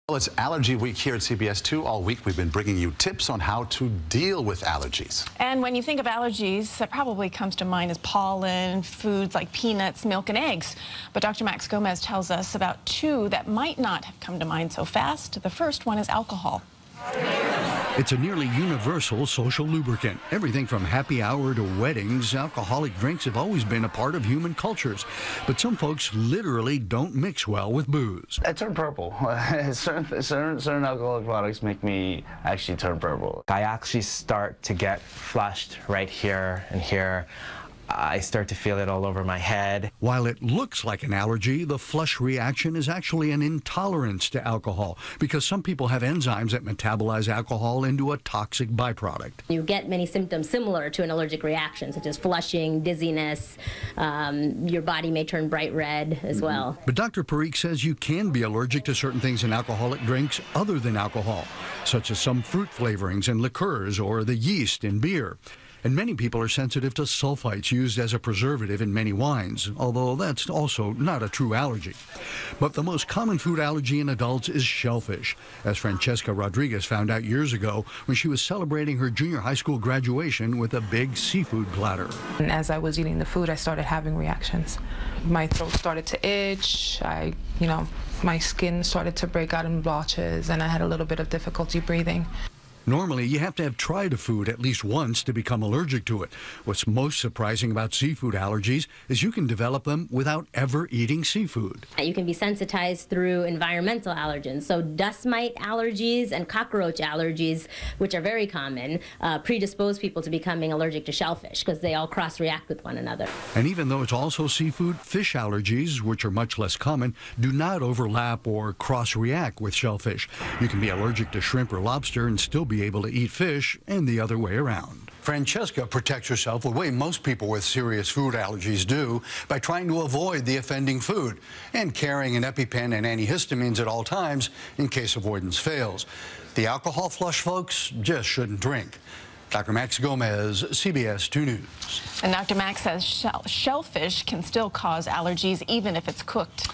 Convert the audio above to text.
Well, it's Allergy Week here at CBS 2. All week we've been bringing you tips on how to deal with allergies. And when you think of allergies, that probably comes to mind as pollen, foods like peanuts, milk, and eggs. But Dr. Max Gomez tells us about two that might not have come to mind so fast. The first one is alcohol. It's a nearly universal social lubricant. Everything from happy hour to weddings, alcoholic drinks have always been a part of human cultures. But some folks literally don't mix well with booze. I turn purple. certain alcoholic products make me actually turn purple. I actually start to get flushed right here and here. I start to feel it all over my head. While it looks like an allergy, the flush reaction is actually an intolerance to alcohol because some people have enzymes that metabolize alcohol into a toxic byproduct. You get many symptoms similar to an allergic reaction, such as flushing, dizziness. Your body may turn bright red as well. But Dr. Parikh says you can be allergic to certain things in alcoholic drinks other than alcohol, such as some fruit flavorings in liqueurs or the yeast in beer. And many people are sensitive to sulfites used as a preservative in many wines, although that's also not a true allergy. But the most common food allergy in adults is shellfish, as Francesca Rodriguez found out years ago when she was celebrating her junior high school graduation with a big seafood platter. And as I was eating the food, I started having reactions. My throat started to itch, my skin started to break out in blotches, and I had a little bit of difficulty breathing. Normally, you have to have tried a food at least once to become allergic to it. What's most surprising about seafood allergies is you can develop them without ever eating seafood. You can be sensitized through environmental allergens. So dust mite allergies and cockroach allergies, which are very common, predispose people to becoming allergic to shellfish because they all cross-react with one another. And even though it's also seafood, fish allergies, which are much less common, do not overlap or cross-react with shellfish. You can be allergic to shrimp or lobster and still be able to eat fish, and the other way around. Francesca protects herself the way most people with serious food allergies do, by trying to avoid the offending food and carrying an EpiPen and antihistamines at all times in case avoidance fails. The alcohol flush folks just shouldn't drink. Dr. Max Gomez, CBS 2 News. And Dr. Max says shellfish can still cause allergies even if it's cooked.